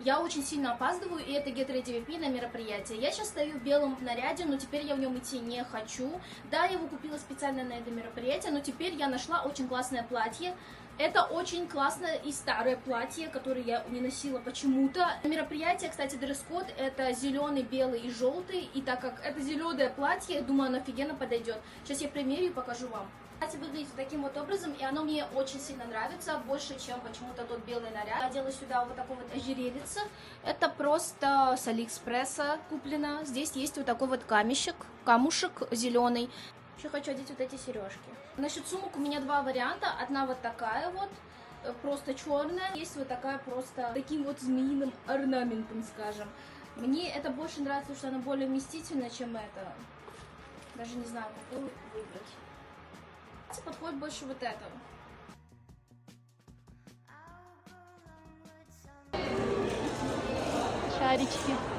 Я очень сильно опаздываю, и это Get Ready With Me на мероприятие. Я сейчас стою в белом наряде, но теперь я в нем идти не хочу. Да, я его купила специально на это мероприятие, но теперь я нашла очень классное платье. Это очень классное и старое платье, которое я не носила почему-то. Мероприятие, кстати, дресс-код это зеленый, белый и желтый. И так как это зеленое платье, я думаю, оно офигенно подойдет. Сейчас я примерю и покажу вам. Платье выглядит таким вот образом, и оно мне очень сильно нравится, больше, чем почему-то тот белый наряд. Я одела сюда вот такой вот ожерельице. Это просто с Алиэкспресса куплено. Здесь есть вот такой вот камушек зеленый. Еще хочу одеть вот эти сережки. Насчет сумок у меня два варианта. Одна вот такая вот, просто черная. Есть вот такая просто таким вот змеиным орнаментом, скажем. Мне это больше нравится, потому что она более вместительная, чем это. Даже не знаю, какую выбрать. Подходит больше вот этого. Шарички.